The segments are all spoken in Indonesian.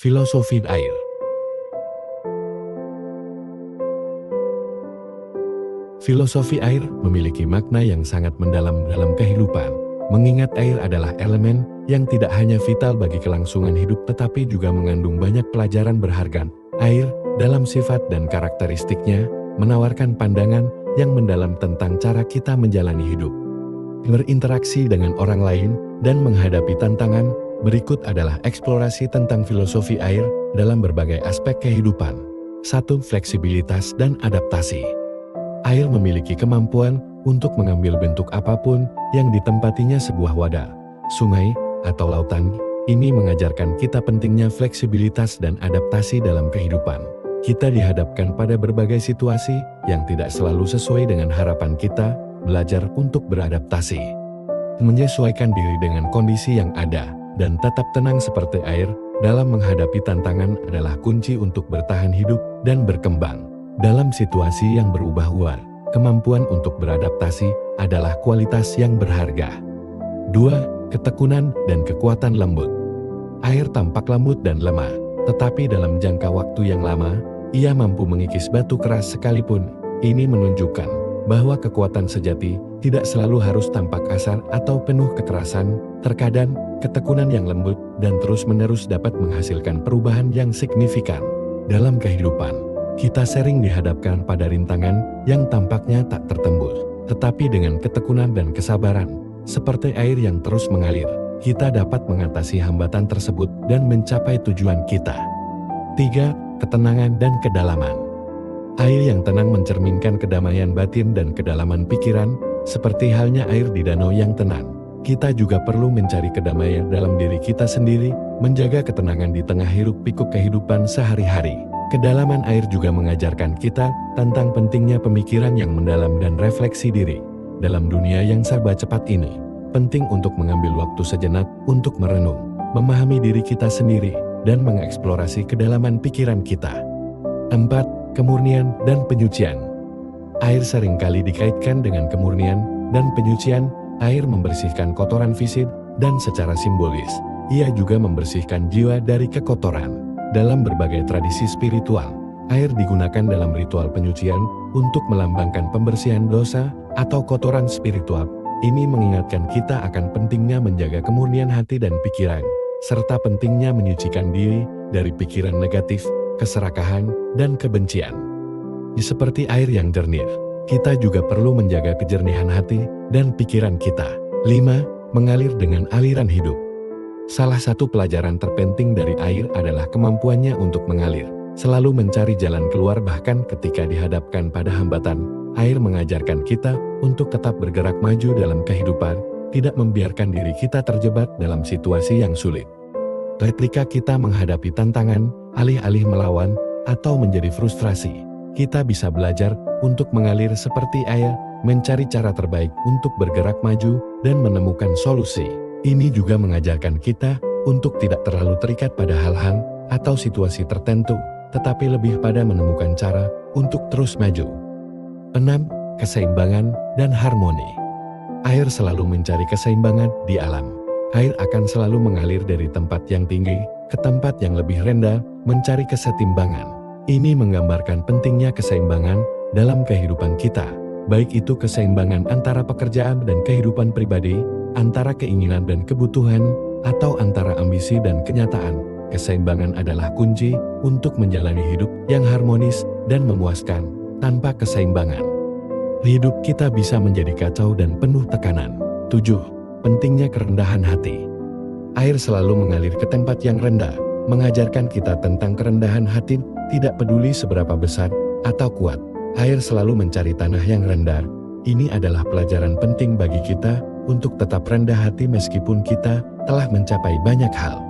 Filosofi air. Filosofi air memiliki makna yang sangat mendalam dalam kehidupan, mengingat air adalah elemen yang tidak hanya vital bagi kelangsungan hidup tetapi juga mengandung banyak pelajaran berharga. Air, dalam sifat dan karakteristiknya, menawarkan pandangan yang mendalam tentang cara kita menjalani hidup, berinteraksi dengan orang lain, dan menghadapi tantangan. Berikut adalah eksplorasi tentang filosofi air dalam berbagai aspek kehidupan. 1. Fleksibilitas dan adaptasi. Air memiliki kemampuan untuk mengambil bentuk apapun yang ditempatinya sebuah wadah, sungai, atau lautan. Ini mengajarkan kita pentingnya fleksibilitas dan adaptasi dalam kehidupan. Kita dihadapkan pada berbagai situasi yang tidak selalu sesuai dengan harapan kita, belajar untuk beradaptasi, menyesuaikan diri dengan kondisi yang ada, dan tetap tenang seperti air dalam menghadapi tantangan adalah kunci untuk bertahan hidup dan berkembang. Dalam situasi yang berubah-ubah, kemampuan untuk beradaptasi adalah kualitas yang berharga. 2. Ketekunan dan kekuatan lembut. Air tampak lembut dan lemah, tetapi dalam jangka waktu yang lama, ia mampu mengikis batu keras sekalipun. Ini menunjukkan bahwa kekuatan sejati tidak selalu harus tampak kasar atau penuh kekerasan. Terkadang, ketekunan yang lembut dan terus-menerus dapat menghasilkan perubahan yang signifikan. Dalam kehidupan, kita sering dihadapkan pada rintangan yang tampaknya tak tertembus. Tetapi dengan ketekunan dan kesabaran, seperti air yang terus mengalir, kita dapat mengatasi hambatan tersebut dan mencapai tujuan kita. 3. Ketenangan dan kedalaman. Air yang tenang mencerminkan kedamaian batin dan kedalaman pikiran, seperti halnya air di danau yang tenang. Kita juga perlu mencari kedamaian dalam diri kita sendiri, menjaga ketenangan di tengah hiruk-pikuk kehidupan sehari-hari. Kedalaman air juga mengajarkan kita tentang pentingnya pemikiran yang mendalam dan refleksi diri. Dalam dunia yang serba cepat ini, penting untuk mengambil waktu sejenak untuk merenung, memahami diri kita sendiri, dan mengeksplorasi kedalaman pikiran kita. 4. Kemurnian dan penyucian. Air seringkali dikaitkan dengan kemurnian dan penyucian. Air membersihkan kotoran fisik dan secara simbolis, ia juga membersihkan jiwa dari kekotoran. Dalam berbagai tradisi spiritual, air digunakan dalam ritual penyucian untuk melambangkan pembersihan dosa atau kotoran spiritual. Ini mengingatkan kita akan pentingnya menjaga kemurnian hati dan pikiran, serta pentingnya menyucikan diri dari pikiran negatif, keserakahan, dan kebencian. Seperti air yang jernih, kita juga perlu menjaga kejernihan hati dan pikiran kita. 5. Mengalir dengan aliran hidup. Salah satu pelajaran terpenting dari air adalah kemampuannya untuk mengalir, selalu mencari jalan keluar bahkan ketika dihadapkan pada hambatan. Air mengajarkan kita untuk tetap bergerak maju dalam kehidupan, tidak membiarkan diri kita terjebak dalam situasi yang sulit. Ketika kita menghadapi tantangan, alih-alih melawan atau menjadi frustrasi, kita bisa belajar untuk mengalir seperti air, mencari cara terbaik untuk bergerak maju dan menemukan solusi. Ini juga mengajarkan kita untuk tidak terlalu terikat pada hal-hal atau situasi tertentu, tetapi lebih pada menemukan cara untuk terus maju. 6. Keseimbangan dan harmoni. Air selalu mencari keseimbangan di alam. Air akan selalu mengalir dari tempat yang tinggi ke tempat yang lebih rendah, mencari kesetimbangan. Ini menggambarkan pentingnya keseimbangan dalam kehidupan kita, baik itu keseimbangan antara pekerjaan dan kehidupan pribadi, antara keinginan dan kebutuhan, atau antara ambisi dan kenyataan. Keseimbangan adalah kunci untuk menjalani hidup yang harmonis dan memuaskan. Tanpa keseimbangan, hidup kita bisa menjadi kacau dan penuh tekanan. 7. Pentingnya kerendahan hati. Air selalu mengalir ke tempat yang rendah, mengajarkan kita tentang kerendahan hati. Tidak peduli seberapa besar atau kuat, air selalu mencari tanah yang rendah. Ini adalah pelajaran penting bagi kita untuk tetap rendah hati meskipun kita telah mencapai banyak hal.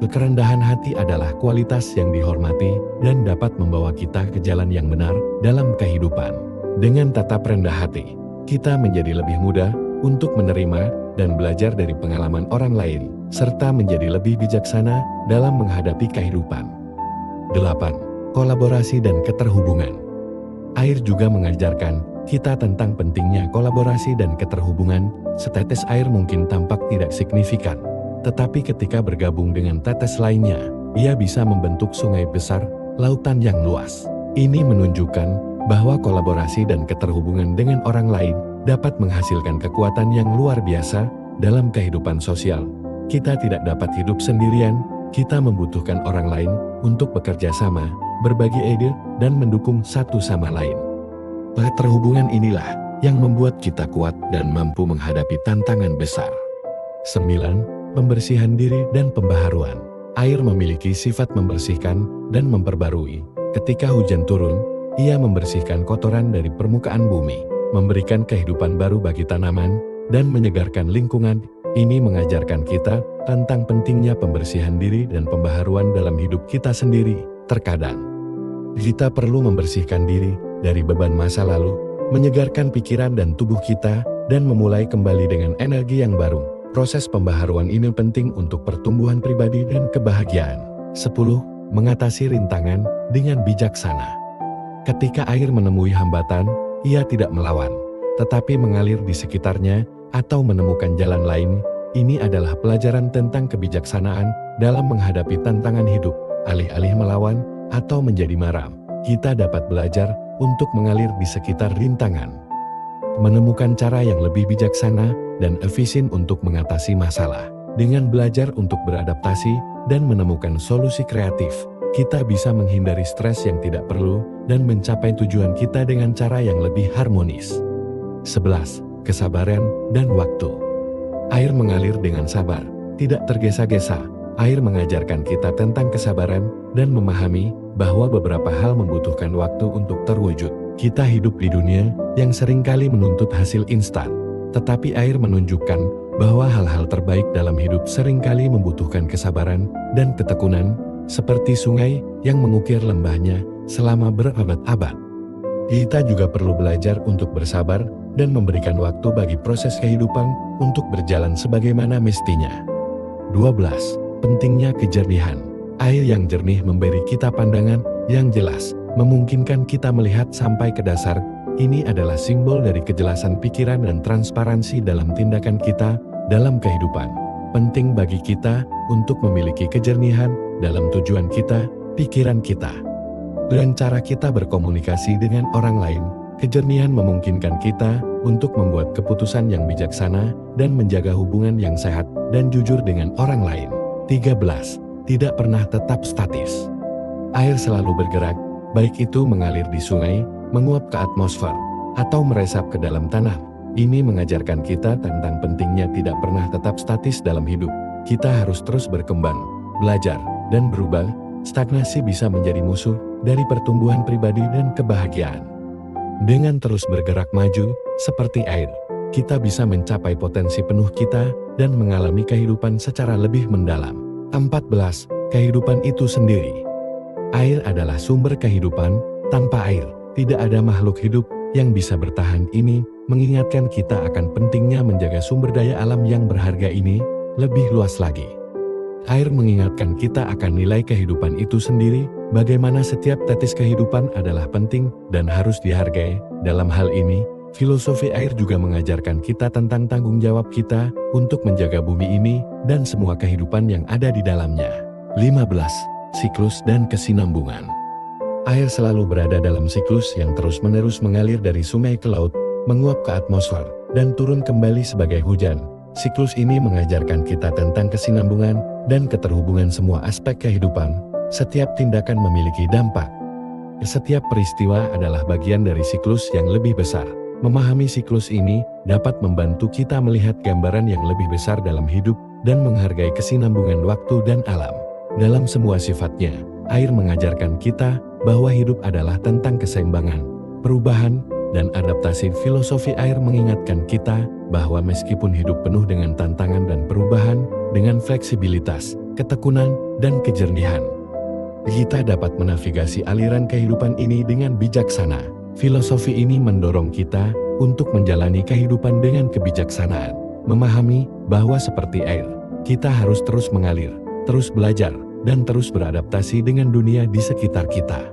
Kerendahan hati adalah kualitas yang dihormati dan dapat membawa kita ke jalan yang benar dalam kehidupan. Dengan tatap rendah hati, kita menjadi lebih mudah untuk menerima dan belajar dari pengalaman orang lain, serta menjadi lebih bijaksana dalam menghadapi kehidupan. 8. Kolaborasi dan keterhubungan. Air juga mengajarkan kita tentang pentingnya kolaborasi dan keterhubungan. Setetes air mungkin tampak tidak signifikan, tetapi ketika bergabung dengan tetes lainnya, ia bisa membentuk sungai besar, lautan yang luas. Ini menunjukkan bahwa kolaborasi dan keterhubungan dengan orang lain dapat menghasilkan kekuatan yang luar biasa dalam kehidupan sosial. Kita tidak dapat hidup sendirian, kita membutuhkan orang lain untuk bekerja sama, berbagi ide, dan mendukung satu sama lain. Keterhubungan inilah yang membuat kita kuat dan mampu menghadapi tantangan besar. 9. Pembersihan diri dan pembaharuan. Air memiliki sifat membersihkan dan memperbarui. Ketika hujan turun, ia membersihkan kotoran dari permukaan bumi, memberikan kehidupan baru bagi tanaman, dan menyegarkan lingkungan. Ini mengajarkan kita tentang pentingnya pembersihan diri dan pembaharuan dalam hidup kita sendiri. Terkadang, kita perlu membersihkan diri dari beban masa lalu, menyegarkan pikiran dan tubuh kita, dan memulai kembali dengan energi yang baru. Proses pembaharuan ini penting untuk pertumbuhan pribadi dan kebahagiaan. 10. Mengatasi rintangan dengan bijaksana. Ketika air menemui hambatan, ia tidak melawan, tetapi mengalir di sekitarnya atau menemukan jalan lain. Ini adalah pelajaran tentang kebijaksanaan dalam menghadapi tantangan hidup. Alih-alih melawan atau menjadi marah, kita dapat belajar untuk mengalir di sekitar rintangan, menemukan cara yang lebih bijaksana dan efisien untuk mengatasi masalah. Dengan belajar untuk beradaptasi dan menemukan solusi kreatif, kita bisa menghindari stres yang tidak perlu dan mencapai tujuan kita dengan cara yang lebih harmonis. 11. Kesabaran dan waktu. Air mengalir dengan sabar, tidak tergesa-gesa. Air mengajarkan kita tentang kesabaran dan memahami bahwa beberapa hal membutuhkan waktu untuk terwujud. Kita hidup di dunia yang seringkali menuntut hasil instan, tetapi air menunjukkan bahwa hal-hal terbaik dalam hidup seringkali membutuhkan kesabaran dan ketekunan, seperti sungai yang mengukir lembahnya selama berabad-abad. Kita juga perlu belajar untuk bersabar dan memberikan waktu bagi proses kehidupan untuk berjalan sebagaimana mestinya. 12. Pentingnya kejernihan. Air yang jernih memberi kita pandangan yang jelas, memungkinkan kita melihat sampai ke dasar. Ini adalah simbol dari kejelasan pikiran dan transparansi dalam tindakan kita dalam kehidupan. Penting bagi kita untuk memiliki kejernihan dalam tujuan kita, pikiran kita, dan cara kita berkomunikasi dengan orang lain. Kejernihan memungkinkan kita untuk membuat keputusan yang bijaksana dan menjaga hubungan yang sehat dan jujur dengan orang lain. 13. Tidak pernah tetap statis. Air selalu bergerak, baik itu mengalir di sungai, menguap ke atmosfer, atau meresap ke dalam tanah. Ini mengajarkan kita tentang pentingnya tidak pernah tetap statis dalam hidup. Kita harus terus berkembang, belajar, dan berubah. Stagnasi bisa menjadi musuh dari pertumbuhan pribadi dan kebahagiaan. Dengan terus bergerak maju, seperti air, kita bisa mencapai potensi penuh kita dan mengalami kehidupan secara lebih mendalam. 14. Kehidupan itu sendiri. Air adalah sumber kehidupan. Tanpa air, tidak ada makhluk hidup yang bisa bertahan. Ini mengingatkan kita akan pentingnya menjaga sumber daya alam yang berharga ini lebih luas lagi. Air mengingatkan kita akan nilai kehidupan itu sendiri, bagaimana setiap tetes kehidupan adalah penting dan harus dihargai. Dalam hal ini, filosofi air juga mengajarkan kita tentang tanggung jawab kita untuk menjaga bumi ini dan semua kehidupan yang ada di dalamnya. 15. Siklus dan kesinambungan. Air selalu berada dalam siklus yang terus-menerus mengalir dari sungai ke laut, menguap ke atmosfer, dan turun kembali sebagai hujan. Siklus ini mengajarkan kita tentang kesinambungan dan keterhubungan semua aspek kehidupan. Setiap tindakan memiliki dampak. Setiap peristiwa adalah bagian dari siklus yang lebih besar. Memahami siklus ini dapat membantu kita melihat gambaran yang lebih besar dalam hidup dan menghargai kesinambungan waktu dan alam. Dalam semua sifatnya, air mengajarkan kita bahwa hidup adalah tentang keseimbangan, perubahan, dan adaptasi. Filosofi air mengingatkan kita bahwa meskipun hidup penuh dengan tantangan dan perubahan, dengan fleksibilitas, ketekunan, dan kejernihan, kita dapat menavigasi aliran kehidupan ini dengan bijaksana. Filosofi ini mendorong kita untuk menjalani kehidupan dengan kebijaksanaan, memahami bahwa seperti air, kita harus terus mengalir, terus belajar, dan terus beradaptasi dengan dunia di sekitar kita.